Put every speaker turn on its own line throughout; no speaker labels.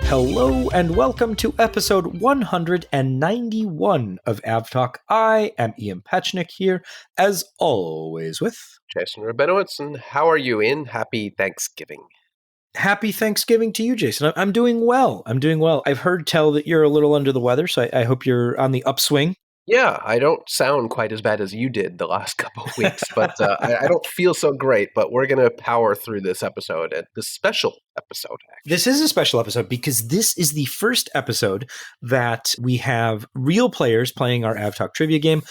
Hello and welcome to episode 191 of AvTalk. I am Ian Petchnick here, as always, with
Jason Rabinowitz, and how are you, Ian? Happy Thanksgiving.
Happy Thanksgiving to you, Jason. I'm doing well. I've heard tell that you're a little under the weather, so I hope you're on the upswing.
Yeah, I don't sound quite as bad as you did the last couple of weeks, but I don't feel so great. But we're going to power through this episode, this special episode, actually.
This is a special episode because this is the first episode that we have real players playing our AvTalk trivia game.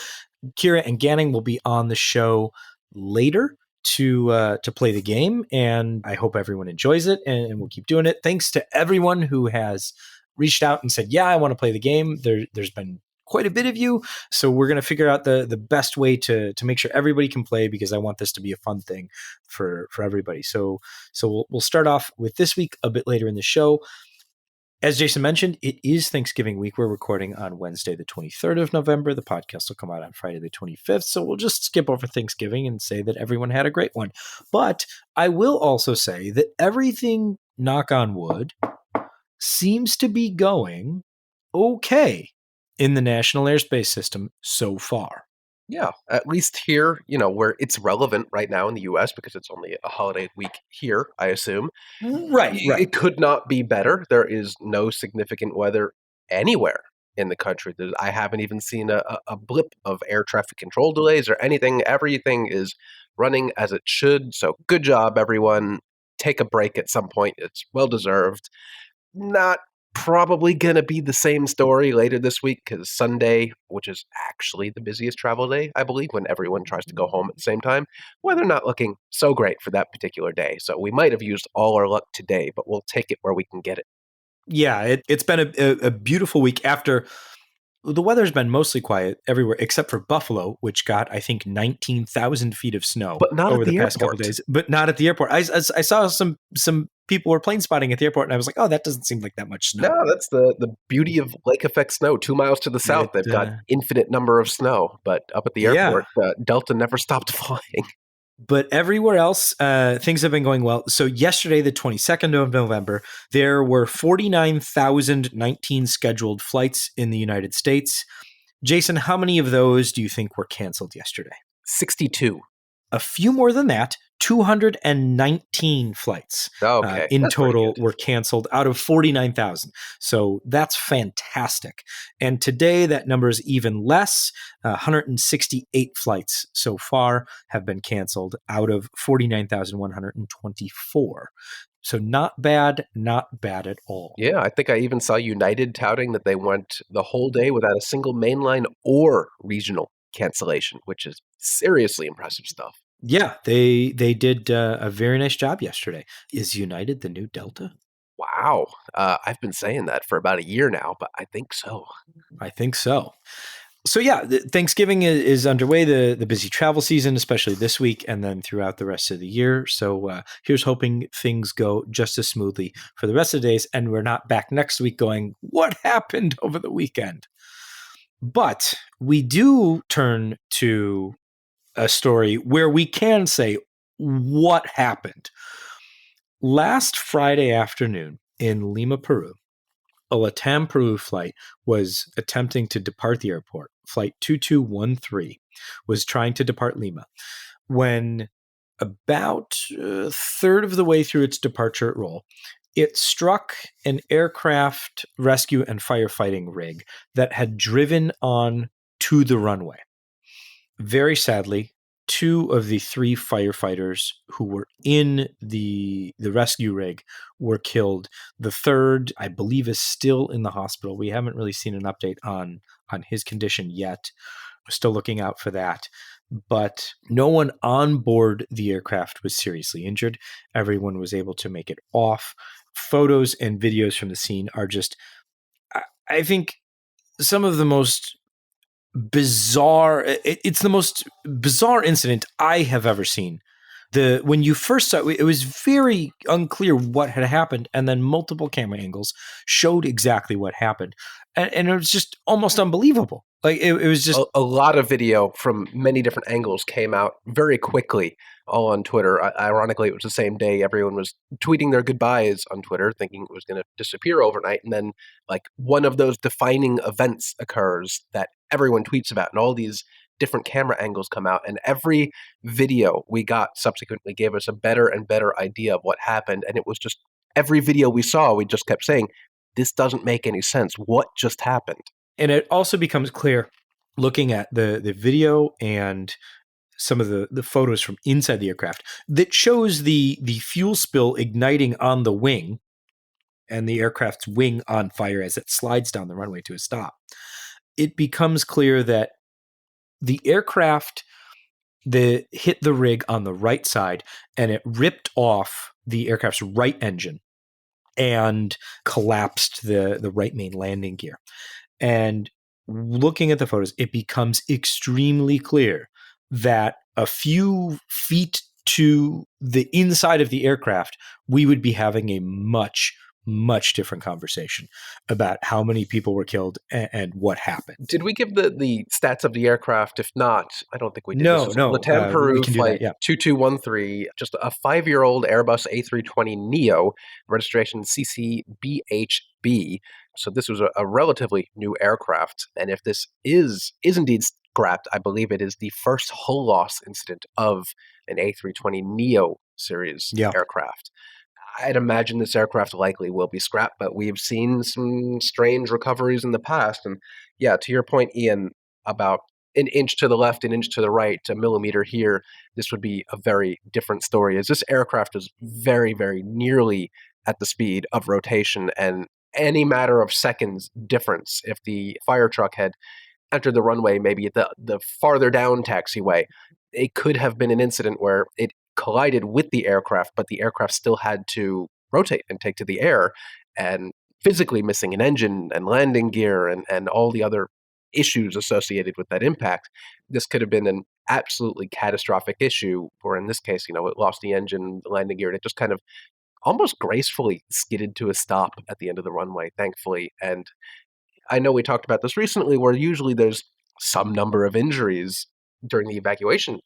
Ciara and Ganning will be on the show later to play the game, and I hope everyone enjoys it, and we'll keep doing it. Thanks to everyone who has reached out and said, yeah, I want to play the game. There's been quite a bit of you, so we're going to figure out the best way to make sure everybody can play, because I want this to be a fun thing for everybody. So we'll start off with this week a bit later in the show. As Jason mentioned, it is Thanksgiving week. We're recording on Wednesday, the 23rd of November. The podcast will come out on Friday, the 25th. So we'll just skip over Thanksgiving and say that everyone had a great one. But I will also say that everything, knock on wood, seems to be going okay in the National Airspace System so far.
Yeah, at least here, where it's relevant right now in the U.S. because it's only a holiday week here, I assume.
Right.
It could not be better. There is no significant weather anywhere in the country. I haven't even seen a blip of air traffic control delays or anything. Everything is running as it should. So good job, everyone. Take a break at some point. It's well-deserved. Not probably going to be the same story later this week, because Sunday, which is actually the busiest travel day, I believe, when everyone tries to go home at the same time, weather not looking so great for that particular day. So we might have used all our luck today, but we'll take it where we can get it.
Yeah, it's been a beautiful week after. The weather's been mostly quiet everywhere except for Buffalo, which got, I think, 19,000 feet of snow over the past couple of days. But not at the airport. I saw some people were plane spotting at the airport, and I was like, oh, that doesn't seem like that much snow.
No, that's the beauty of lake effect snow. 2 miles to the south, they've got infinite number of snow. But up at the airport, Delta never stopped flying.
But everywhere else, things have been going well. So yesterday, the 22nd of November, there were 49,019 scheduled flights in the United States. Jason, how many of those do you think were canceled yesterday?
62.
A few more than that. 219 flights in total were canceled out of 49,000. So that's fantastic. And today that number is even less. 168 flights so far have been canceled out of 49,124. So not bad at all.
Yeah, I think I even saw United touting that they went the whole day without a single mainline or regional cancellation, which is seriously impressive stuff.
Yeah, they did a very nice job yesterday. Is United the new Delta?
Wow. I've been saying that for about a year now, but I think so.
So yeah, Thanksgiving is underway, the busy travel season, especially this week and then throughout the rest of the year. So here's hoping things go just as smoothly for the rest of the days, and we're not back next week going, what happened over the weekend? But we do turn to a story where we can say what happened. Last Friday afternoon in Lima, Peru, a LATAM Peru flight was attempting to depart the airport. Flight 2213 was trying to depart Lima when about a third of the way through its departure roll, it struck an aircraft rescue and firefighting rig that had driven on to the runway. Very sadly, 2 of the 3 firefighters who were in the rescue rig were killed. The third, I believe, is still in the hospital. We haven't really seen an update on his condition yet. We're still looking out for that. But no one on board the aircraft was seriously injured. Everyone was able to make it off. Photos and videos from the scene are just, I think, some of the most bizarre. It's the most bizarre incident I have ever seen When you first saw it, it was very unclear what had happened, and then multiple camera angles showed exactly what happened, and it was just almost unbelievable. Like it was just
A lot of video from many different angles came out very quickly, all on Twitter. Ironically, it was the same day everyone was tweeting their goodbyes on Twitter, thinking it was going to disappear overnight. And then, like, one of those defining events occurs that everyone tweets about, and all these different camera angles come out. And every video we got subsequently gave us a better and better idea of what happened. And it was just every video we saw, we just kept saying, this doesn't make any sense. What just happened?
and it also becomes clear looking at the video and some of the photos from inside the aircraft that shows the fuel spill igniting on the wing and the aircraft's wing on fire as it slides down the runway to a stop. It becomes clear that the aircraft hit the rig on the right side and it ripped off the aircraft's right engine and collapsed the right main landing gear. And looking at the photos, it becomes extremely clear that a few feet to the inside of the aircraft, we would be having a much, much different conversation about how many people were killed and what happened.
Did we give the stats of the aircraft? If not, I don't think we did. This
No,
is
no,
LATAM
we
Peru
can do that.
flight
Yeah.
2213, just a 5-year-old Airbus A320neo, registration CCBHB. So this was a relatively new aircraft, and if this is indeed scrapped, I believe it is the first hull loss incident of an A320neo series
Yeah.
aircraft. I'd imagine this aircraft likely will be scrapped, but we've seen some strange recoveries in the past. And yeah, to your point, Ian, about an inch to the left, an inch to the right, a millimeter here, this would be a very different story. As this aircraft is very, very nearly at the speed of rotation, and any matter of seconds difference, if the fire truck had entered the runway, maybe at the farther down taxiway, it could have been an incident where it collided with the aircraft, but the aircraft still had to rotate and take to the air, and physically missing an engine and landing gear and all the other issues associated with that impact. This could have been an absolutely catastrophic issue, or in this case, it lost the engine, the landing gear, and it just kind of almost gracefully skidded to a stop at the end of the runway, thankfully. And I know we talked about this recently, where usually there's some number of injuries during the evacuation.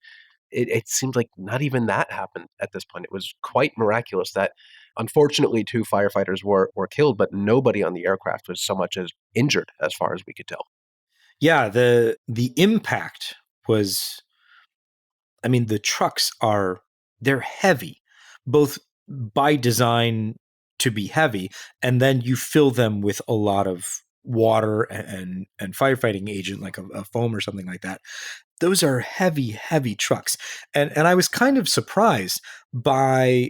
It seems like not even that happened at this point. It was quite miraculous that, unfortunately, 2 firefighters were killed, but nobody on the aircraft was so much as injured, as far as we could tell.
Yeah, the impact was, I mean, the trucks they're heavy, both by design to be heavy, and then you fill them with a lot of water and firefighting agent like a foam or something like that. Those are heavy, heavy trucks. And I was kind of surprised by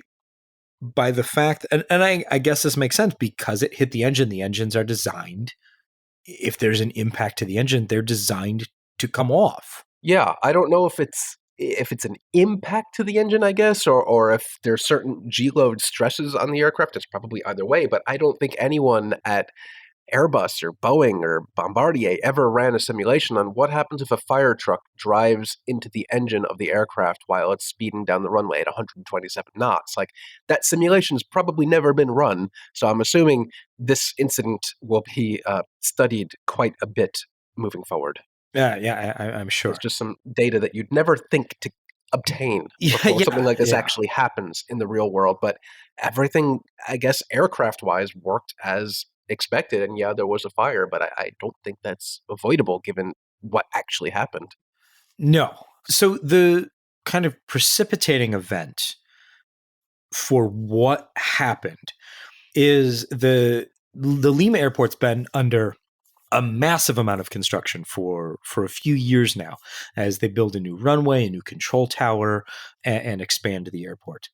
the fact, and I guess this makes sense because it hit the engine. The engines are designed, if there's an impact to the engine, they're designed to come off.
Yeah, I don't know if it's an impact to the engine, I guess, or if there's certain G-load stresses on the aircraft. It's probably either way, but I don't think anyone at Airbus or Boeing or Bombardier ever ran a simulation on what happens if a fire truck drives into the engine of the aircraft while it's speeding down the runway at 127 knots. Like, that simulation's probably never been run, so I'm assuming this incident will be studied quite a bit moving forward.
Yeah, I'm sure.
It's just some data that you'd never think to obtain
Yeah,
before
yeah,
something like this
yeah.
actually happens in the real world. But everything, I guess, aircraft-wise, worked as expected. And yeah, there was a fire, but I don't think that's avoidable given what actually happened.
No. So the kind of precipitating event for what happened is the Lima airport's been under a massive amount of construction for a few years now, as they build a new runway, a new control tower, and expand the airport.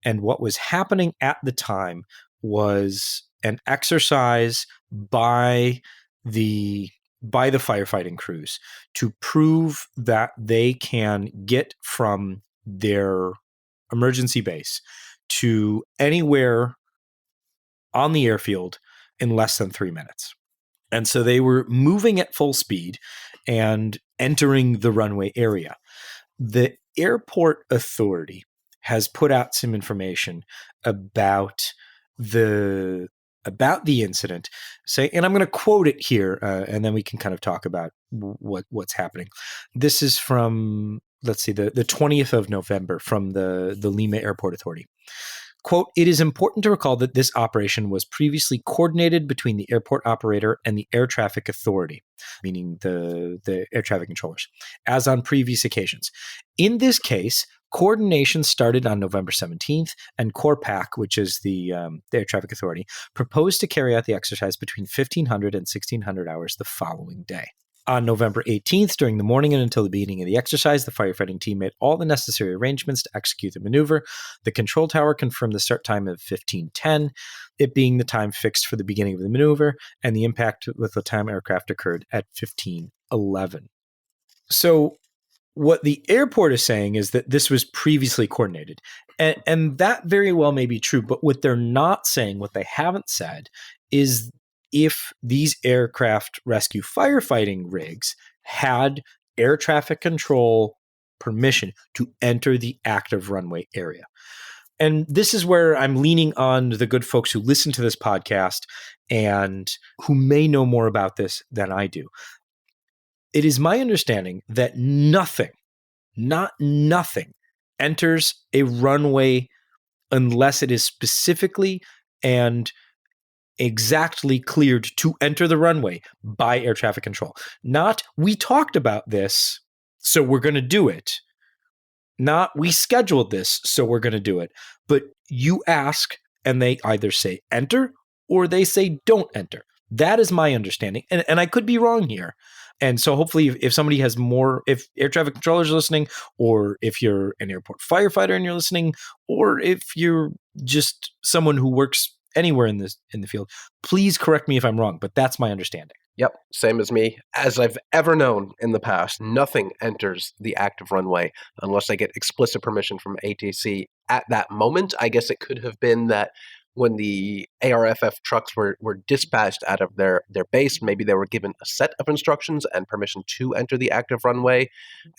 And what was happening at the time was an exercise by the firefighting crews to prove that they can get from their emergency base to anywhere on the airfield in less than 3 minutes. And so they were moving at full speed and entering the runway area. The airport authority has put out some information about the incident. Say, and I'm going to quote it here, and then we can kind of talk about what's happening. This is from, let's see, the 20th of November from the Lima Airport Authority. Quote, "It is important to recall that this operation was previously coordinated between the airport operator and the air traffic authority," meaning the air traffic controllers, "as on previous occasions. In this case, coordination started on November 17th, and CORPAC, which is the air traffic authority, proposed to carry out the exercise between 1500 and 1600 hours the following day. On November 18th, during the morning and until the beginning of the exercise, the firefighting team made all the necessary arrangements to execute the maneuver. The control tower confirmed the start time of 15:10, it being the time fixed for the beginning of the maneuver, and the impact with the LATAM aircraft occurred at 15:11. So what the airport is saying is that this was previously coordinated. And that very well may be true, but what they're not saying, what they haven't said, is if these aircraft rescue firefighting rigs had air traffic control permission to enter the active runway area. And this is where I'm leaning on the good folks who listen to this podcast and who may know more about this than I do. It is my understanding that nothing enters a runway unless it is specifically and exactly cleared to enter the runway by air traffic control. Not, we talked about this, so we're going to do it. Not, we scheduled this, so we're going to do it. But you ask, and they either say enter or they say don't enter. That is my understanding. And I could be wrong here. And so hopefully if somebody has more, if air traffic controllers are listening, or if you're an airport firefighter and you're listening, or if you're just someone who works anywhere in the field, please correct me if I'm wrong, but that's my understanding.
Yep, same as me. As I've ever known in the past, nothing enters the active runway unless I get explicit permission from ATC at that moment. I guess it could have been that when the ARFF trucks were dispatched out of their base, maybe they were given a set of instructions and permission to enter the active runway,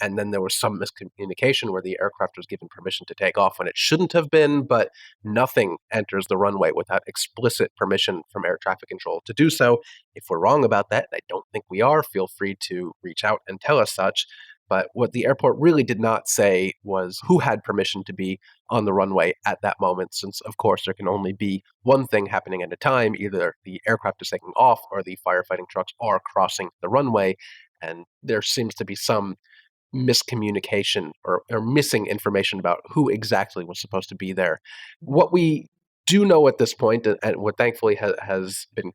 and then there was some miscommunication where the aircraft was given permission to take off when it shouldn't have been, but nothing enters the runway without explicit permission from air traffic control to do so. If we're wrong about that, and I don't think we are, feel free to reach out and tell us such. But what the airport really did not say was who had permission to be on the runway at that moment, since, of course, there can only be one thing happening at a time. Either the aircraft is taking off or the firefighting trucks are crossing the runway. And there seems to be some miscommunication or missing information about who exactly was supposed to be there. What we do know at this point, and what thankfully has been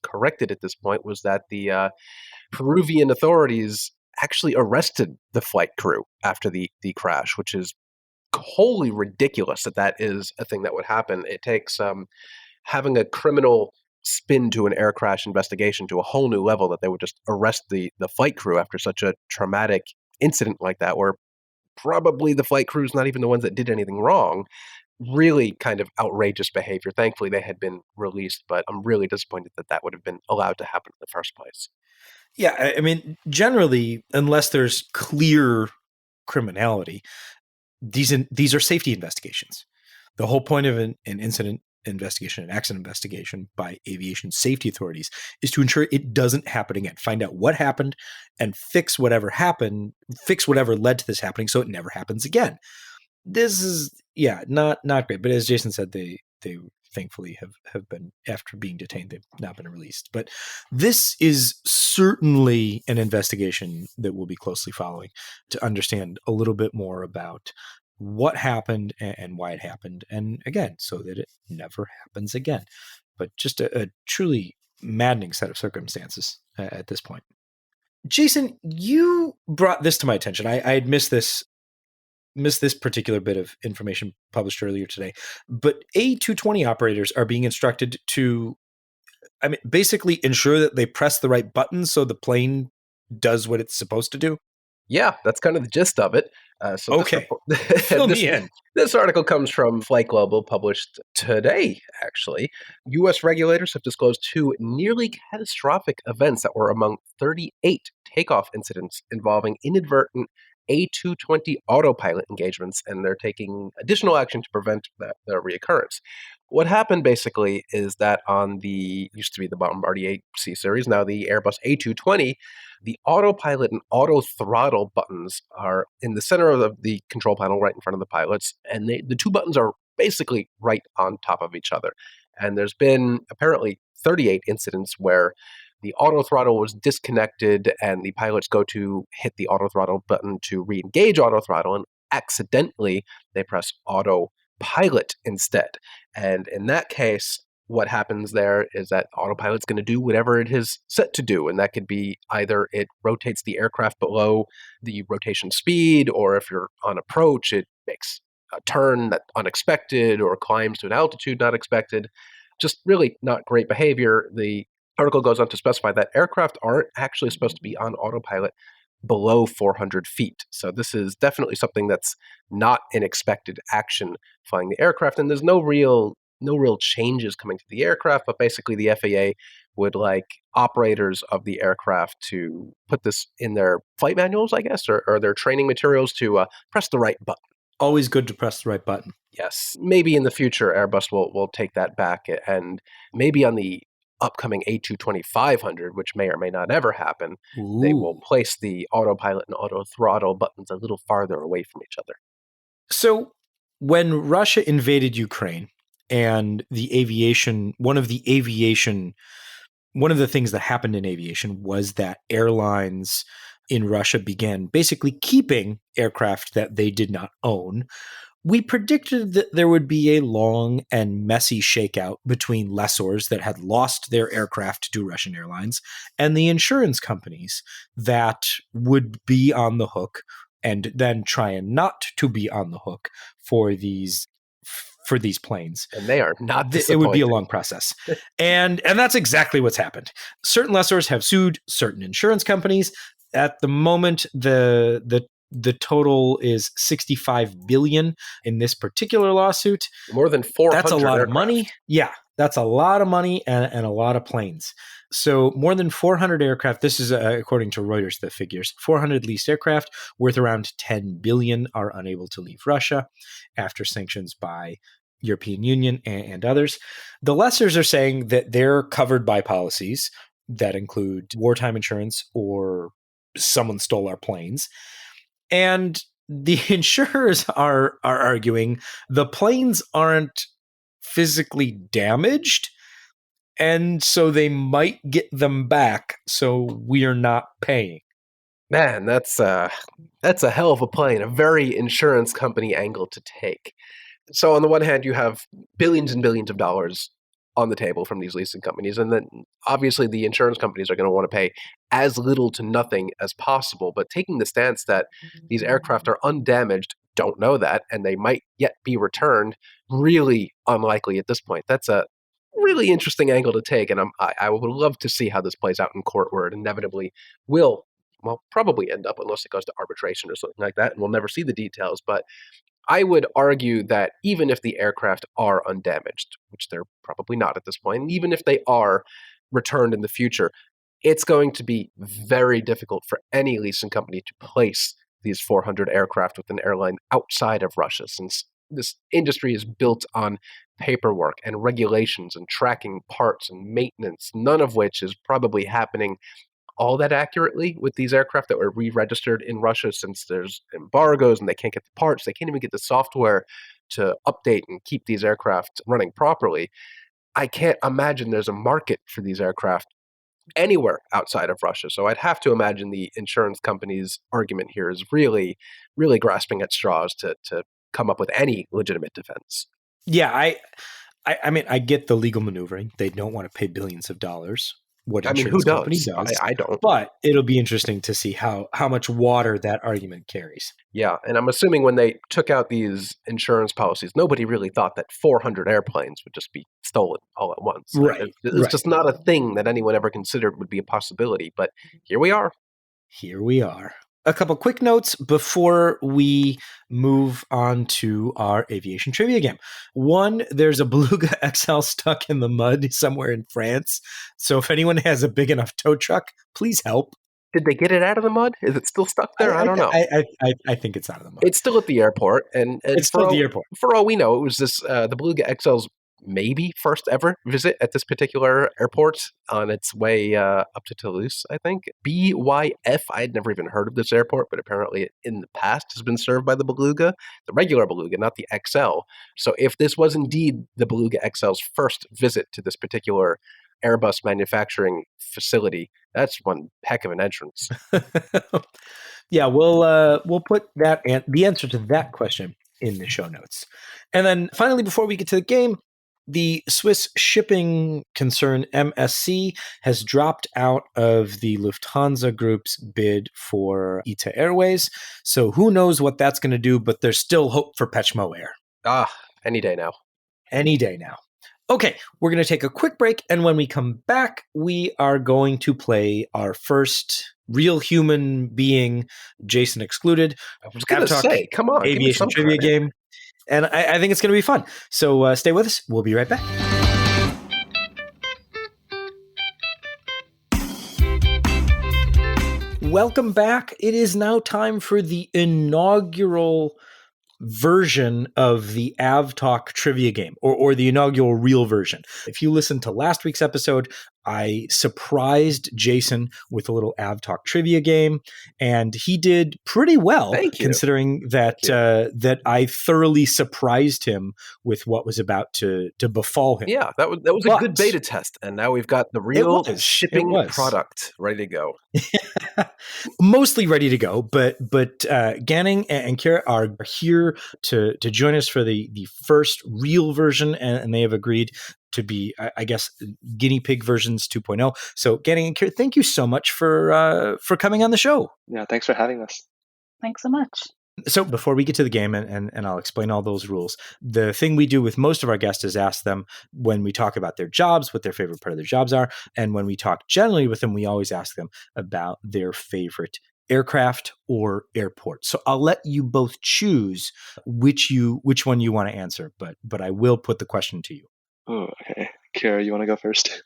corrected at this point, was that the Peruvian authorities actually arrested the flight crew after the crash, which is wholly ridiculous that is a thing that would happen. It takes having a criminal spin to an air crash investigation to a whole new level, that they would just arrest the flight crew after such a traumatic incident like that, where probably the flight crew is not even the ones that did anything wrong. Really kind of outrageous behavior. Thankfully, they had been released, but I'm really disappointed that would have been allowed to happen in the first place.
Yeah, I mean, generally, unless there's clear criminality, these are safety investigations. The whole point of an incident investigation, an accident investigation by aviation safety authorities, is to ensure it doesn't happen again. Find out what happened and fix whatever happened, fix whatever led to this happening, so it never happens again. This is not great. But as Jason said, they thankfully have been, after being detained, they've not been released. But this is certainly an investigation that we'll be closely following to understand a little bit more about what happened and why it happened. And again, so that it never happens again. But just a truly maddening set of circumstances at this point. Jason, you brought this to my attention. I had missed this particular bit of information published earlier today, but A220 operators are being instructed to, basically ensure that they press the right buttons so the plane does what it's supposed to do.
Yeah, that's kind of the gist of it.
Okay, fill me in.
This article comes from Flight Global, published today, actually. U.S. regulators have disclosed two nearly catastrophic events that were among 38 takeoff incidents involving inadvertent A220 autopilot engagements, and they're taking additional action to prevent the reoccurrence. What happened basically is that on the used to be the Bombardier C series, now the Airbus A220, the autopilot and auto throttle buttons are in the center of the control panel, right in front of the pilots, and the two buttons are basically right on top of each other. And there's been apparently 38 incidents where the auto throttle was disconnected and the pilots go to hit the auto throttle button to re-engage auto throttle, and accidentally they press autopilot instead. And in that case, what happens there is that autopilot's going to do whatever it is set to do. And that could be either it rotates the aircraft below the rotation speed, or if you're on approach, it makes a turn that unexpected or climbs to an altitude not expected. Just really not great behavior. The article goes on to specify that aircraft aren't actually supposed to be on autopilot below 400 feet. So this is definitely something that's not an expected action flying the aircraft, and there's no real changes coming to the aircraft, but basically the FAA would like operators of the aircraft to put this in their flight manuals, I guess, or their training materials to press the right button.
Always good to press the right button.
Yes, maybe in the future Airbus will take that back, and maybe on the upcoming A220-500, which may or may not ever happen, they will place the autopilot and auto throttle buttons a little farther away from each other.
So when Russia invaded Ukraine and one of the things that happened in aviation was that airlines in Russia began basically keeping aircraft that they did not own. We predicted that there would be a long and messy shakeout between lessors that had lost their aircraft to Russian airlines and the insurance companies that would be on the hook and then try not to be on the hook for these planes.
And they are not disappointed.
It would be a long process. and that's exactly what's happened. Certain lessors have sued certain insurance companies. At the moment, the total is $65 billion in this particular lawsuit.
More than 400
That's a lot
aircraft.
of money. Yeah, that's a lot of money and a lot of planes. So more than 400 aircraft, this is according to Reuters, the figures, 400 leased aircraft worth around $10 billion are unable to leave Russia after sanctions by European Union and others. The lessors are saying that they're covered by policies that include wartime insurance or someone stole our planes. And the insurers are arguing the planes aren't physically damaged, and so they might get them back, so we're not paying.
Man, that's a hell of a play and a very insurance company angle to take. So on the one hand, you have billions and billions of dollars on the table from these leasing companies, and then obviously the insurance companies are going to want to pay as little to nothing as possible. But taking the stance that these aircraft are undamaged, don't know that, and they might yet be returned, really unlikely at this point. That's a really interesting angle to take, and I would love to see how this plays out in court, where it inevitably will, well, probably end up, unless it goes to arbitration or something like that, and we'll never see the details. But I would argue that even if the aircraft are undamaged, which they're probably not at this point, and even if they are returned in the future, it's going to be very difficult for any leasing company to place these 400 aircraft with an airline outside of Russia, since this industry is built on paperwork and regulations and tracking parts and maintenance, none of which is probably happening all that accurately with these aircraft that were re-registered in Russia, since there's embargoes and they can't get the parts. They can't even get the software to update and keep these aircraft running properly. I can't imagine there's a market for these aircraft anywhere outside of Russia. So I'd have to imagine the insurance company's argument here is really, really grasping at straws to come up with any legitimate defense.
Yeah, I mean, I get the legal maneuvering. They don't want to pay billions of dollars. What insurance company does.
I don't.
But it'll be interesting to see how much water that argument carries.
Yeah, and I'm assuming when they took out these insurance policies, nobody really thought that 400 airplanes would just be stolen all at once.
Right.
It's just not a thing that anyone ever considered would be a possibility. But here we are.
Here we are. A couple quick notes before we move on to our aviation trivia game. One, there's a Beluga XL stuck in the mud somewhere in France. So if anyone has a big enough tow truck, please help.
Did they get it out of the mud? Is it still stuck there? I don't know.
I think it's out of the mud.
It's still at the airport, and
It's still at the airport.
for all we know, it was this the Beluga XL's maybe first ever visit at this particular airport on its way up to Toulouse. I think BYF. I had never even heard of this airport, but apparently in the past has been served by the Beluga, the regular Beluga, not the XL. So if this was indeed the Beluga XL's first visit to this particular Airbus manufacturing facility, that's one heck of an entrance.
Yeah, we'll put that the answer to that question in the show notes. And then finally, before we get to the game, the Swiss shipping concern MSC has dropped out of the Lufthansa Group's bid for ITA Airways. So who knows what that's going to do, but there's still hope for Pechmo Air.
Any day now.
Any day now. Okay, we're going to take a quick break, and when we come back, we are going to play our first real human being, Jason excluded,
I was going to say, come on,
aviation trivia game, and I think it's going to be fun. So stay with us. We'll be right back. Welcome back. It is now time for the inaugural version of the AvTalk trivia game, or the inaugural real version. If you listened to last week's episode, I surprised Jason with a little AvTalk trivia game, and he did pretty well, considering that that I thoroughly surprised him with what was about to befall him.
Yeah, that was a good beta test, and now we've got the real shipping product ready to go.
Mostly ready to go, but Ganning and Ciara are here to join us for the first real version, and they have agreed to be, I guess, guinea pig versions 2.0. So Ganning and Ciara, thank you so much for coming on the show.
Yeah, thanks for having us.
Thanks so much.
So before we get to the game, and I'll explain all those rules, the thing we do with most of our guests is ask them, when we talk about their jobs, what their favorite part of their jobs are. And when we talk generally with them, we always ask them about their favorite aircraft or airport. So I'll let you both choose which one you want to answer, but I will put the question to you.
Oh, okay. Ciara, you want to go first?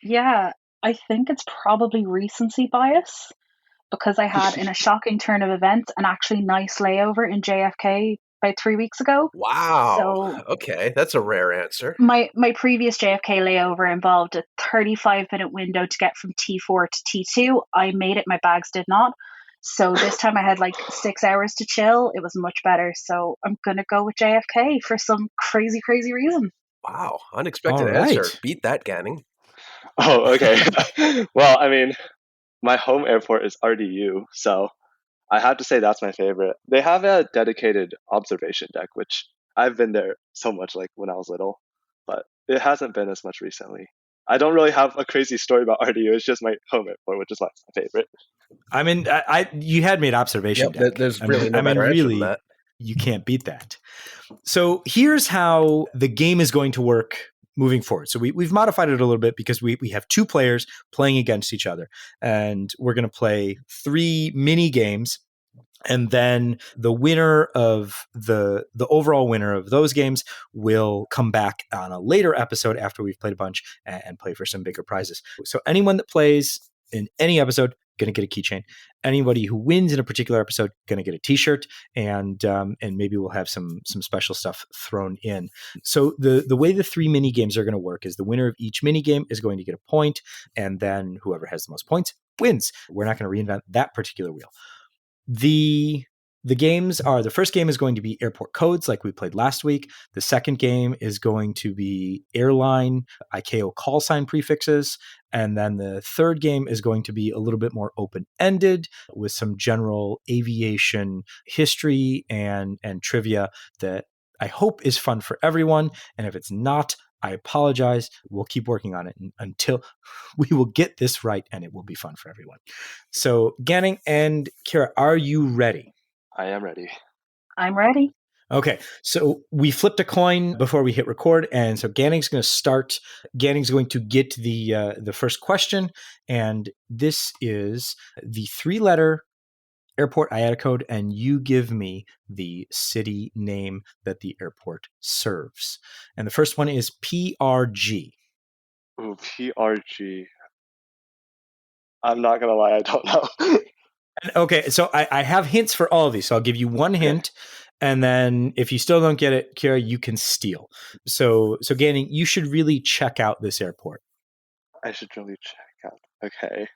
Yeah, I think it's probably recency bias, because I had, in a shocking turn of events, an actually nice layover in JFK about 3 weeks ago.
Wow. So, okay, that's a rare answer.
My previous JFK layover involved a 35-minute window to get from T4 to T2. I made it, my bags did not. So this time I had like 6 hours to chill. It was much better. So I'm going to go with JFK for some crazy, crazy reason.
Wow, unexpected answer. Beat that, Ganning.
Oh, okay. Well, I mean, my home airport is RDU, so I have to say that's my favorite. They have a dedicated observation deck, which I've been there so much, like when I was little, but it hasn't been as much recently. I don't really have a crazy story about RDU. It's just my home airport, which is why it's my favorite.
I mean, you had me at observation deck.
There's really no better answer than that.
You can't beat that. So here's how the game is going to work moving forward. So we've modified it a little bit because we have 2 players playing against each other, and we're going to play 3 mini games. And then the winner of the overall winner of those games will come back on a later episode after we've played a bunch and play for some bigger prizes. So anyone that plays in any episode going to get a keychain. Anybody who wins in a particular episode going to get a T-shirt, and maybe we'll have some special stuff thrown in. So the way the 3 mini games are going to work is the winner of each mini game is going to get a point, and then whoever has the most points wins. We're not going to reinvent that particular wheel. The games are, the first game is going to be airport codes like we played last week. The second game is going to be airline ICAO call sign prefixes. And then the third game is going to be a little bit more open-ended with some general aviation history and trivia that I hope is fun for everyone. And if it's not, I apologize. We'll keep working on it until we will get this right, and it will be fun for everyone. So Ganning and Ciara, are you ready?
I am ready.
I'm ready.
Okay, so we flipped a coin before we hit record, and so Ganning's going to start. Ganning's going to get the first question, and this is the 3-letter airport IATA code, and you give me the city name that the airport serves. And the first one is PRG.
Ooh, PRG. I'm not going to lie, I don't know.
Okay, so I have hints for all of these. So I'll give you one hint, and then if you still don't get it, Ciara, you can steal. So Ganning, you should really check out this airport.
I should really check out. Okay.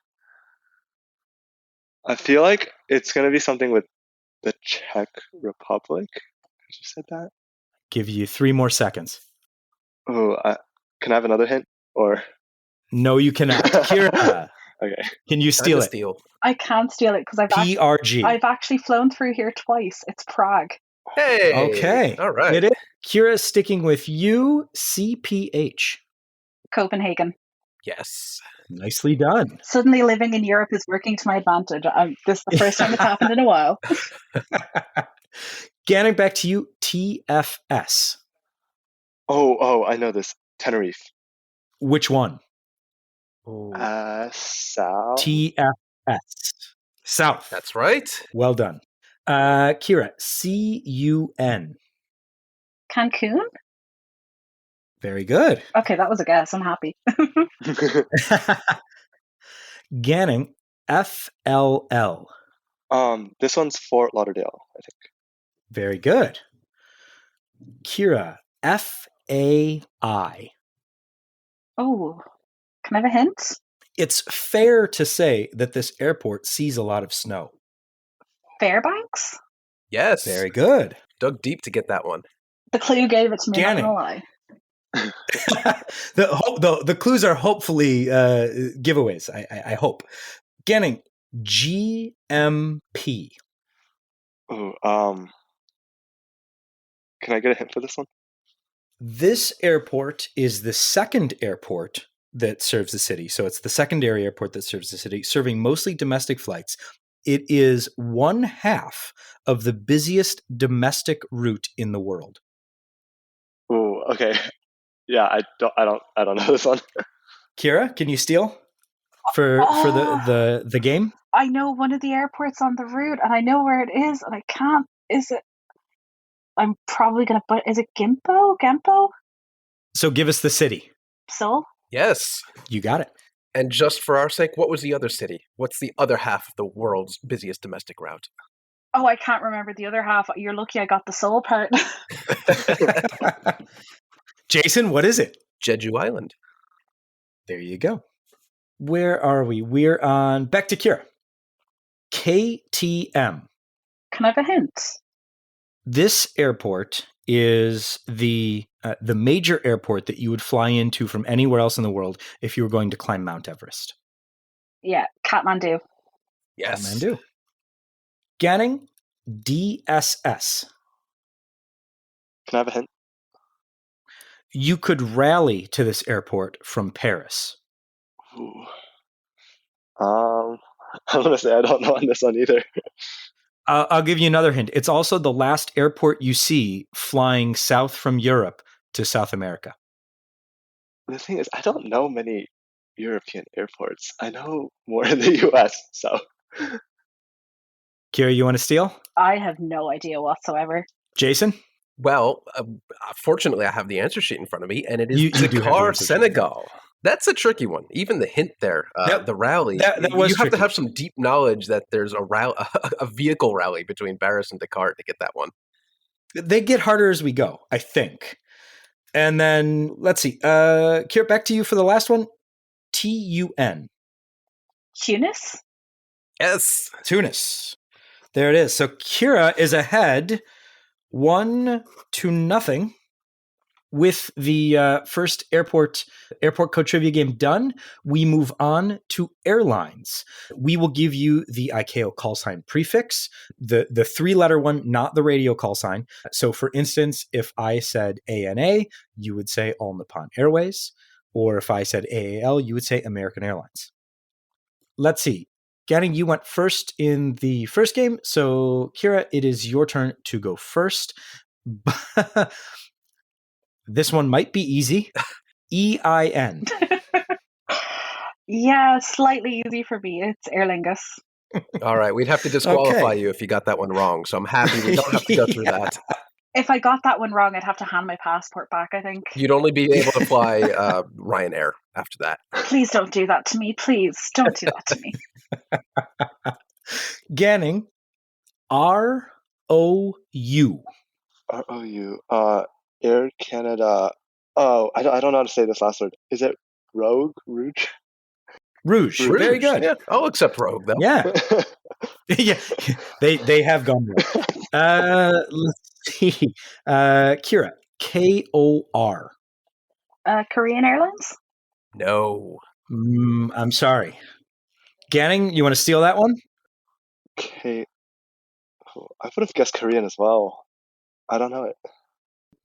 I feel like it's going to be something with the Czech Republic. Did you said that?
Give you 3 more seconds.
Oh, can I have another hint? Or
No, you cannot. Ciara,
okay.
can you steal it?
Steal.
I can't steal it because
PRG.
I've actually flown through here twice. It's Prague.
Hey.
Okay.
All right.
It is. Ciara, sticking with you, CPH.
Copenhagen.
Yes.
Nicely done.
Suddenly living in Europe is working to my advantage. This is the first time it's happened in a while.
Ganning, back to you, TFS.
Oh, I know this. Tenerife.
Which one?
South.
TFS. South.
That's right.
Well done. Ciara, CUN.
Cancun?
Very good.
Okay, that was a guess. I'm happy.
Ganning, FLL.
This one's Fort Lauderdale, I think.
Very good. Ciara, FAI.
Oh, can I have a hint?
It's fair to say that this airport sees a lot of snow.
Fairbanks?
Yes.
Very good.
Dug deep to get that one.
The clue gave it to me,
Ganning.
not gonna lie.
The clues are hopefully giveaways, I hope. Ganning, GMP.
Ooh, can I get a hint for this one?
This airport is the second airport that serves the city. So it's the secondary airport that serves the city, serving mostly domestic flights. It is 1/2 of the busiest domestic route in the world.
Ooh, okay. Yeah, I don't know this one.
Ciara, can you steal for the game?
I know one of the airports on the route, and I know where it is, and I can't. Is it? I'm probably gonna. But is it Gimpo? Gempo?
So give us the city.
Seoul?
Yes.
You got it.
And just for our sake, what was the other city? What's the other half of the world's busiest domestic route?
Oh, I can't remember the other half. You're lucky I got the Seoul part.
Jason, what is it?
Jeju Island.
There you go. Where are we? We're on back to Ciara. KTM.
Can I have a hint?
This airport is the major airport that you would fly into from anywhere else in the world if you were going to climb Mount Everest.
Yeah, Kathmandu.
Yes.
Kathmandu. Ganning, DSS.
Can I have a hint?
You could rally to this airport from Paris.
Ooh. I'm gonna say I don't know on this one either.
I'll give you another hint. It's also the last airport you see flying south from Europe to South America.
The thing is, I don't know many European airports. I know more in the US, so.
Ciara, you want to steal?
I have no idea whatsoever.
Jason?
Well, fortunately, I have the answer sheet in front of me, and it is
You do have the
Dakar,
answer sheet.
Senegal. That's a tricky one. Even the hint there, the rally.
that was
you have to
tricky.
have some deep knowledge that there's a vehicle rally between Paris and Dakar to get that one.
They get harder as we go, I think. And then, let's see. Ciara, back to you for the last one. TUN.
Tunis?
Yes.
Tunis. There it is. So Ciara is ahead 1-0 with the first airport code trivia game done. We move on to airlines. We will give you the ICAO call sign prefix, the 3-letter one, not the radio call sign. So for instance, if I said ANA, you would say All Nippon Airways, or if I said AAL, you would say American Airlines. Let's see. Ganning, you went first in the first game, so Ciara, it is your turn to go first. This one might be easy. EIN.
Yeah, slightly easy for me. It's Aer Lingus.
All right. We'd have to disqualify you if you got that one wrong. So I'm happy we don't have to go through that.
If I got that one wrong, I'd have to hand my passport back, I think.
You'd only be able to fly Ryanair after that.
Please don't do that to me. Please don't do that to me.
Ganning, ROU.
ROU. Air Canada. Oh, I don't know how to say this last word. Is it Rogue? Rouge?
Rouge.
Rouge.
Very good.
Yeah, I'll accept Rogue, though.
Yeah. Yeah. They have gone Rogue. Let's see. Ciara, KOR.
Korean Airlines?
No.
I'm sorry. Ganning, you want to steal that one?
Okay. Oh, I would have guessed Korean as well. I don't know it.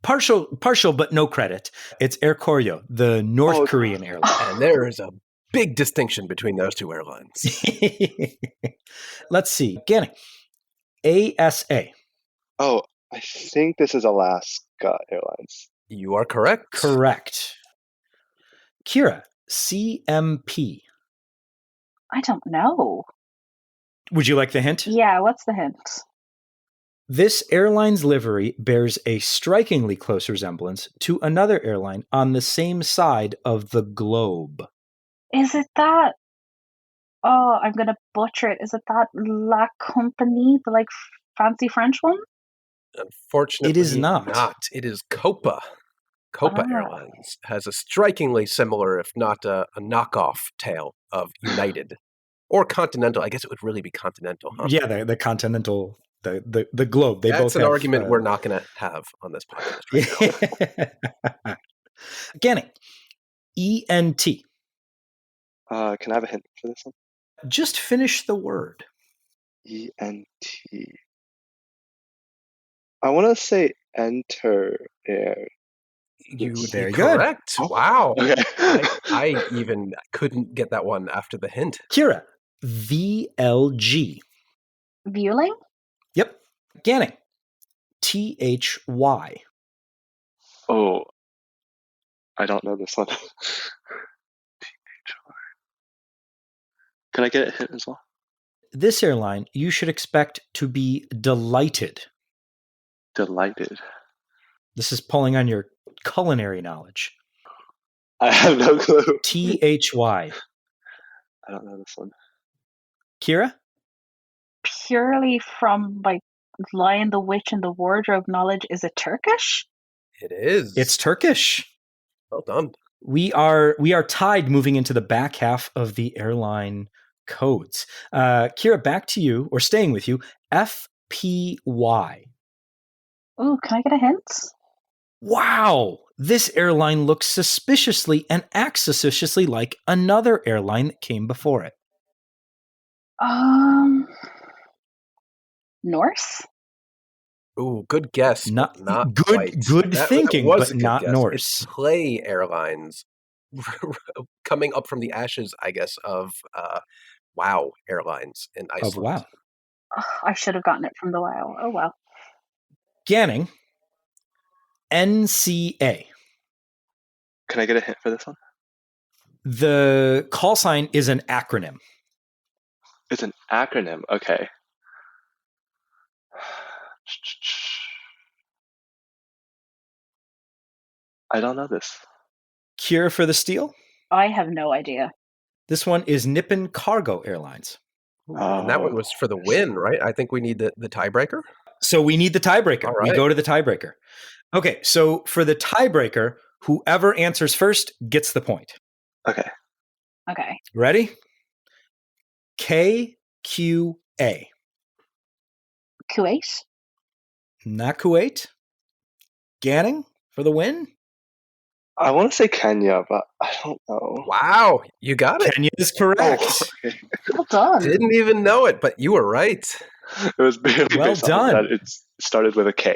Partial, but no credit. It's Air Koryo, the North Korean airline.
And there is a big distinction between those two airlines.
Let's see. Ganning, ASA.
Oh, I think this is Alaska Airlines.
You are correct.
Correct. Ciara, CMP.
I don't know.
Would you like the hint?
Yeah, what's the hint?
This airline's livery bears a strikingly close resemblance to another airline on the same side of the globe.
Is it that? Oh, I'm going to butcher it. Is it that La Compagnie, the like fancy French one?
Unfortunately,
It is not.
It is Copa. Copa Airlines has a strikingly similar, if not a knockoff tail of United. Or Continental. I guess it would really be Continental, huh?
Yeah, the Continental, the globe. They
That's
both
an
have,
argument we're not going to have on this podcast right now.
Ganning, ENT.
Can I have a hint for this one?
Just finish the word.
ENT. I want to say enter air.
Very good.
Correct. Wow.
Okay.
I even couldn't get that one after the hint.
Ciara, VLG.
Viewling?
Yep. Ganning, THY.
Oh, I don't know this one. Can I get a hint as well?
This airline you should expect to be delighted.
Delighted.
This is pulling on your culinary knowledge.
I have no clue.
THY.
I don't know this one.
Ciara?
Purely from like Lion the Witch and the Wardrobe knowledge, is it Turkish?
It is.
It's Turkish.
Well done.
We are tied moving into the back half of the airline codes. Ciara, back to you, or staying with you, FPY.
Oh, can I get a hint?
Wow! This airline looks suspiciously and acts suspiciously like another airline that came before it.
Norse?
Ooh, good guess.
Not good.
Quite.
Good
That
thinking,
was
but
a good
not
guess.
Norse.
It's Play Airlines, coming up from the ashes, I guess, of WOW Airlines in Iceland.
Of WOW.
Oh, I should have gotten it from the WOW. Oh well.
Ganning, NCA.
Can I get a hint for this one?
The call sign is an acronym.
It's an acronym. Okay. I don't know this.
Cure for the steal?
I have no idea.
This one is Nippon Cargo Airlines.
And that one was for the win, right? I think we need the tiebreaker.
So we need the tiebreaker.
All right.
We go to the tiebreaker. Okay, so for the tiebreaker, whoever answers first gets the point.
Okay.
Okay.
Ready? KQA.
Kuwait?
Not Kuwait. Ganning for the win.
I want to say Kenya, but I don't know.
Wow, you got it.
Kenya is correct.
Oh, okay.
Well done.
Didn't even know it, but you were right.
It was barely
Well
based on
done.
that it started with a K.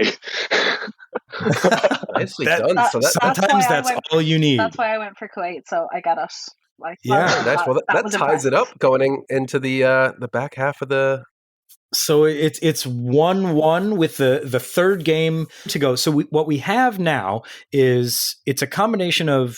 Nicely
That-
done. So that,
Sometimes
why I
that's
went-
all you need.
That's why I went for Kuwait, so I got it. Like,
Yeah.
nice. Well, that
was
ties it
impressive.
up going into the back half of the.
So it's 1-1 with the third game to go. So what we have now is it's a combination of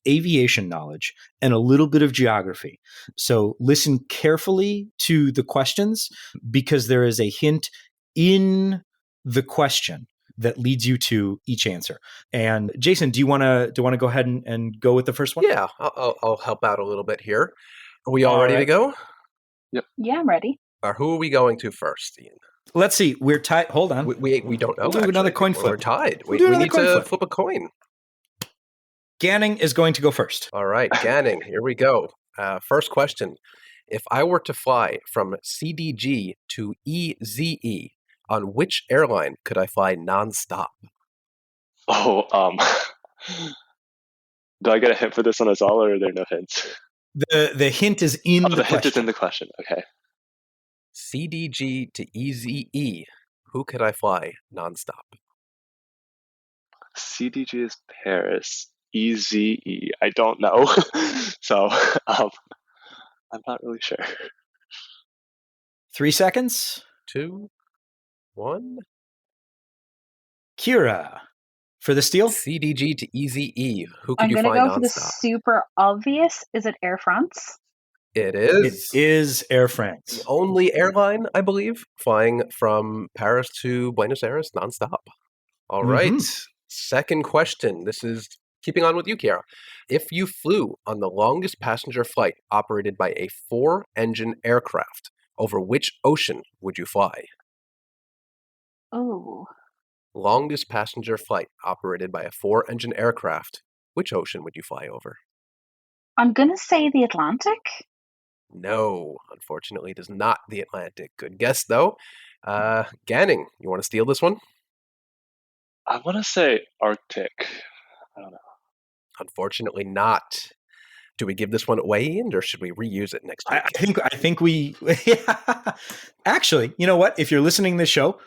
aviation knowledge and a little bit of geography. So listen carefully to the questions because there is a hint in the question. that leads you to each answer. And Jason, do you want to go ahead and go with the first one?
Yeah, I'll help out a little bit here. Are we all ready to go?
Yeah, I'm ready.
Or who are we going to first, Ian?
Let's see. We're tied. Hold on.
We don't know.
We'll do another coin
We're
flip.
tied.
We'll do
We
another
need
coin
to
flip.
flip a coin.
Ganning is going to go first.
All right, Ganning, here we go. First question. If I were to fly from CDG to EZE, on which airline could I fly nonstop?
Oh, do I get a hint for this one as well, or are there no hints?
The hint is in the question.
Hint is in the question. Okay.
CDG to EZE, who could I fly nonstop?
CDG is Paris. EZE, I don't know. So I'm not really sure.
3 seconds.
2, 1.
Kira, for the steal?
CDG to EZE, who could
I'm
you
going to
fly
go for the
nonstop?
super obvious. Is it Air France?
It is.
It is Air
The
France.
only airline, I believe, flying from Paris to Buenos Aires nonstop. All right. Second question. This is keeping on with you, Ciara. If you flew on the longest passenger flight operated by a 4-engine aircraft, over which ocean would you fly?
Oh,
Longest passenger flight operated by a 4-engine aircraft, which ocean would you fly over?
I'm going to say the Atlantic.
No, unfortunately, it is not the Atlantic. Good guess, though. Ganning, you want to steal this one?
I want to say Arctic. I don't know.
Unfortunately, not. Do we give this one away, Ian, or should we reuse it next week?
I think we actually, you know what? If you're listening to this show,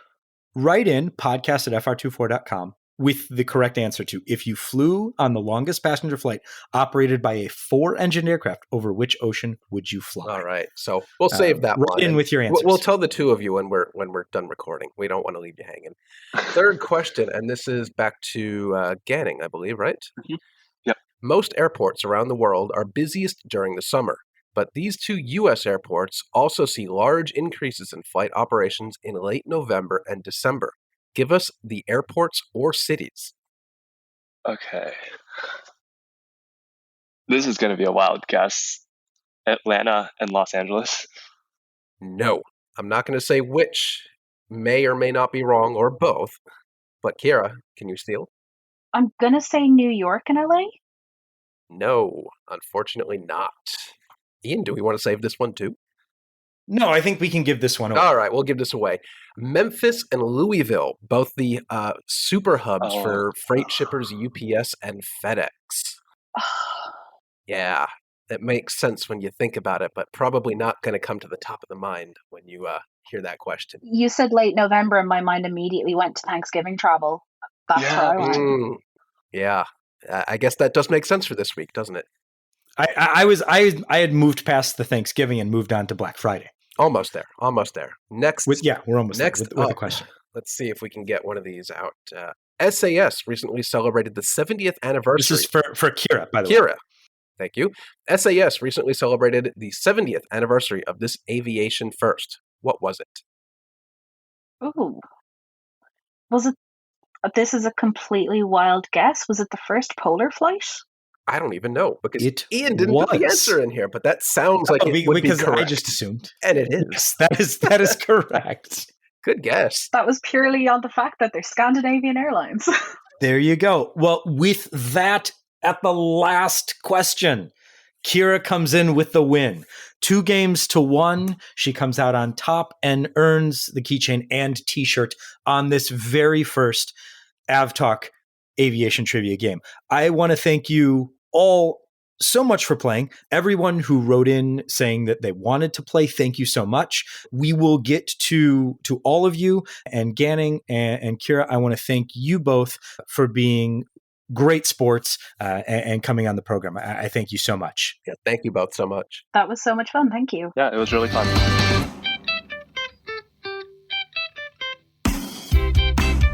write in podcast@fr24.com with the correct answer to if you flew on the longest passenger flight operated by a 4-engine aircraft, over which ocean would you fly?
All right, so we'll save that
write
one.
in with your answers.
We'll tell the two of you when we're done recording. We don't want to leave you hanging. Third question, and this is back to Ganning, I believe, right?
Mm-hmm. Yep.
Most airports around the world are busiest during the summer, but these two U.S. airports also see large increases in flight operations in late November and December. Give us the airports or cities.
Okay. This is going to be a wild guess. Atlanta and Los Angeles.
No, I'm not going to say which. May or may not be wrong, or both. But Ciara, can you steal?
I'm going to say New York and LA.
No, unfortunately not. Ian, do we want to save this one too?
No, I think we can give this one away.
All right, we'll give this away. Memphis and Louisville, both the super hubs for freight shippers UPS and FedEx. Yeah, it makes sense when you think about it, but probably not going to come to the top of the mind when you hear that question.
You said late November, and my mind immediately went to Thanksgiving travel. That's where I went.
Yeah, I guess that does make sense for this week, doesn't it?
I had moved past the Thanksgiving and moved on to Black Friday.
Almost there. Next,
we're almost
next
there with the question.
Let's see if we can get one of these out. SAS recently celebrated the 70th anniversary.
This is for Ciara, by the way.
Ciara, thank you. SAS recently celebrated the 70th anniversary of this aviation first. What was it?
Ooh. Was it? This is a completely wild guess. Was it the first polar flight?
I don't even know because Ian didn't
was.
put the answer in here, but that sounds like it would be correct.
I just assumed.
And it is.
Yes, that is correct.
Good guess.
That was purely on the fact that they're Scandinavian airlines.
There you go. Well, with that at the last question, Ciara comes in with the win. 2-1. She comes out on top and earns the keychain and t-shirt on this very first AvTalk aviation trivia game. I want to thank you all so much for playing. Everyone who wrote in saying that they wanted to play, thank you so much. We will get to all of you, and Ganning and Ciara, I want to thank you both for being great sports and coming on the program. I thank you so much.
Yeah, thank you both so much.
That was so much fun. Thank you.
Yeah, it was really fun.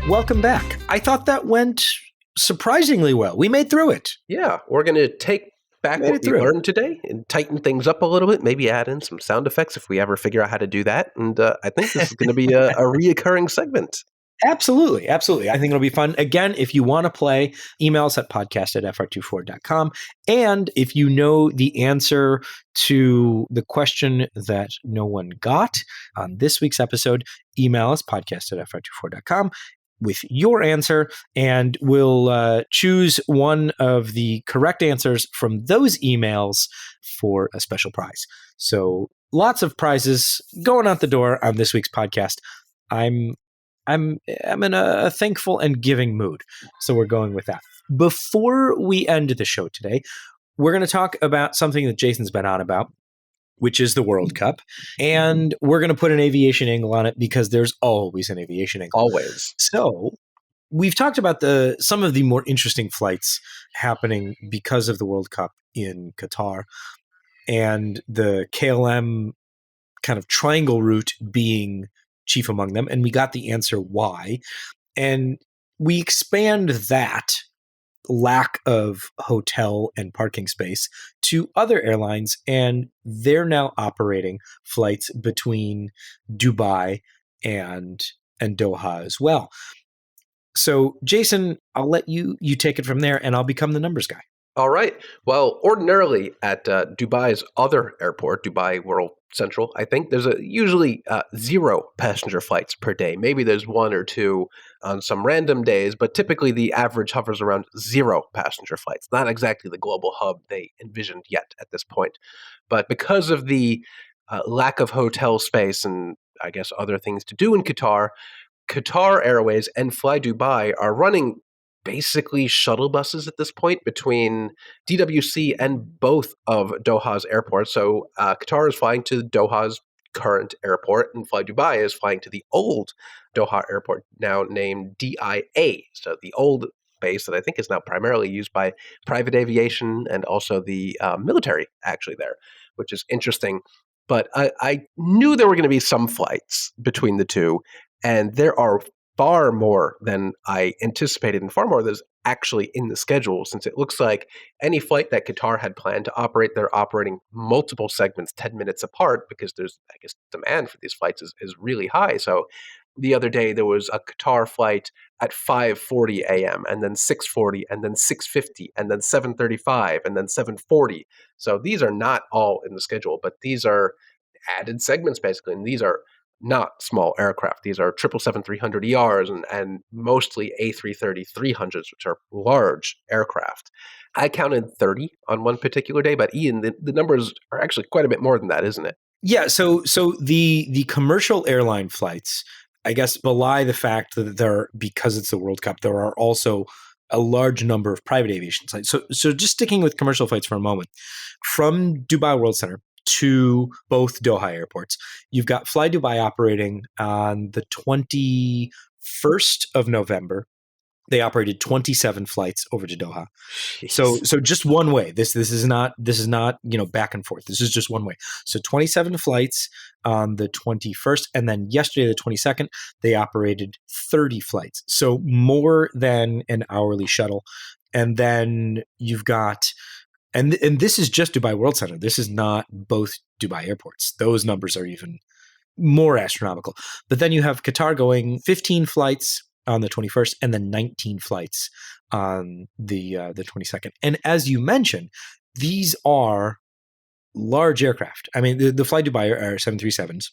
Welcome back. I thought that went surprisingly well. We made through it.
Yeah, we're going to take back what we learned today and tighten things up a little bit, maybe add in some sound effects if we ever figure out how to do that. And I think this is going to be a reoccurring segment.
Absolutely. Absolutely. I think it'll be fun. Again, if you want to play, email us at podcast@fr24.com. And if you know the answer to the question that no one got on this week's episode, email us podcast@fr24.com with your answer, and we'll choose one of the correct answers from those emails for a special prize. So lots of prizes going out the door on this week's podcast. I'm in a thankful and giving mood, so we're going with that. Before we end the show today, we're going to talk about something that Jason's been on about, which is the World Cup, and we're going to put an aviation angle on it because there's always an aviation angle.
Always.
So we've talked about some of the more interesting flights happening because of the World Cup in Qatar, and the KLM kind of triangle route being chief among them, and we got the answer why. And we expand that lack of hotel and parking space to other airlines, and they're now operating flights between Dubai and Doha as well. So, Jason, I'll let you take it from there, and I'll become the numbers guy.
All right. Well, ordinarily at Dubai's other airport, Dubai World Central, I think there's usually 0 passenger flights per day. Maybe there's 1 or 2 on some random days, but typically the average hovers around 0 passenger flights. Not exactly the global hub they envisioned yet at this point. But because of the lack of hotel space and I guess other things to do in Qatar, Qatar Airways and Fly Dubai are running basically shuttle buses at this point between DWC and both of Doha's airports. So Qatar is flying to Doha's current airport, and Fly Dubai is flying to the old Doha airport, now named DIA. So the old base that I think is now primarily used by private aviation and also the military actually there, which is interesting. But I knew there were going to be some flights between the two, and there are far more than I anticipated and far more that's actually in the schedule, since it looks like any flight that Qatar had planned to operate, they're operating multiple segments 10 minutes apart because there's, I guess, demand for these flights is really high. So the other day there was a Qatar flight at 5:40 a.m. and then 6:40 and then 6:50 and then 7:35 and then 7:40. So these are not all in the schedule, but these are added segments basically, and these are not small aircraft. These are 777-300ERs and mostly A330-300s, which are large aircraft. I counted 30 on one particular day, but Ian, the numbers are actually quite a bit more than that, isn't it?
Yeah, so the commercial airline flights, I guess, belie the fact that because it's the World Cup, there are also a large number of private aviation flights. So just sticking with commercial flights for a moment, from Dubai World Center to both Doha airports, you've got Fly Dubai operating on the 21st of November. They operated 27 flights over to Doha.
Jeez.
So just one way. This is not back and forth. This is just one way. So 27 flights on the 21st, and then yesterday the 22nd they operated 30 flights. So more than an hourly shuttle. And then you've got and this is just Dubai World Center. This is not both Dubai airports. Those numbers are even more astronomical. But then you have Qatar going 15 flights on the 21st and then 19 flights on the 22nd. And as you mentioned, these are large aircraft. I mean, the Fly Dubai are 737s,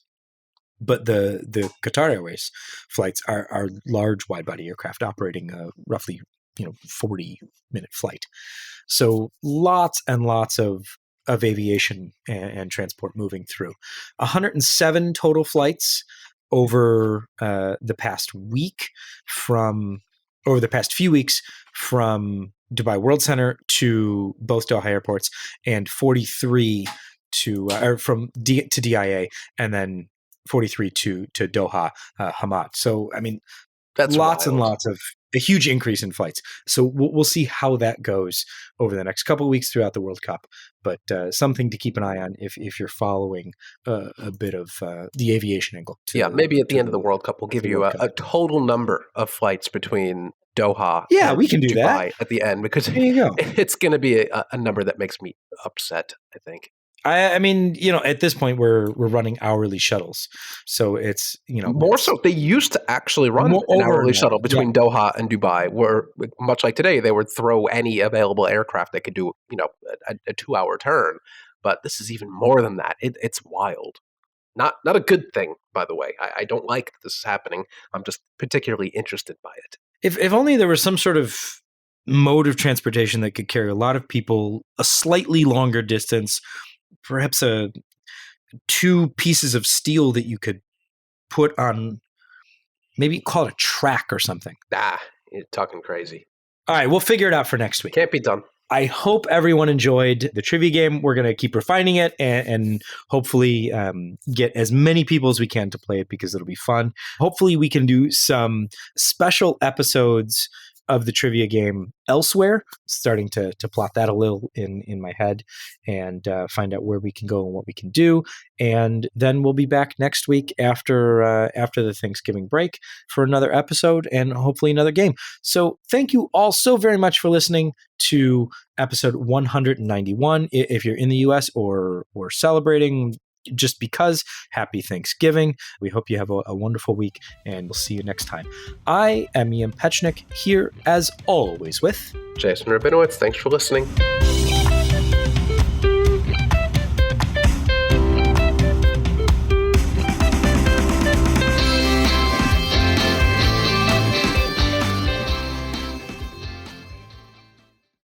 but the Qatar Airways flights are large wide-body aircraft operating roughly 40-minute flight. So lots and lots of aviation and transport moving through. 107 total flights over the past few weeks from Dubai World Center to both Doha airports, and 43 from to DIA, and then 43 to Doha Hamad. So I mean,
that's
lots
wild.
and lots of a huge increase in flights. So we'll see how that goes over the next couple of weeks throughout the World Cup. But something to keep an eye on if you're following a bit of the aviation angle.
Maybe at the end of the World Cup, we'll give you a total number of flights between Doha and
we can do
Dubai
that
at the end, because
there you go.
it's going to be a number that makes me upset, I think.
I mean, at this point we're running hourly shuttles, so it's
more so. They used to actually run an hourly shuttle between Doha and Dubai, where much like today, they would throw any available aircraft that could do a 2-hour turn. But this is even more than that. It's wild. Not a good thing, by the way. I don't like that this is happening. I'm just particularly interested by it.
If only there was some sort of mode of transportation that could carry a lot of people a slightly longer distance, perhaps 2 pieces of steel that you could put on, maybe call it a track or something.
You're talking crazy.
All right, we'll figure it out for next week.
Can't be done.
I hope everyone enjoyed the trivia game. We're going to keep refining it and hopefully get as many people as we can to play it because it'll be fun. Hopefully we can do some special episodes of the trivia game elsewhere, starting to plot that a little in my head and find out where we can go and what we can do. And then we'll be back next week after the Thanksgiving break for another episode and hopefully another game. So thank you all so very much for listening to episode 191. If you're in the US or celebrating just because, happy Thanksgiving. We hope you have a wonderful week, and we'll see you next time. I am Ian Petchnik, here as always with
Jason Rabinowitz. Thanks for listening.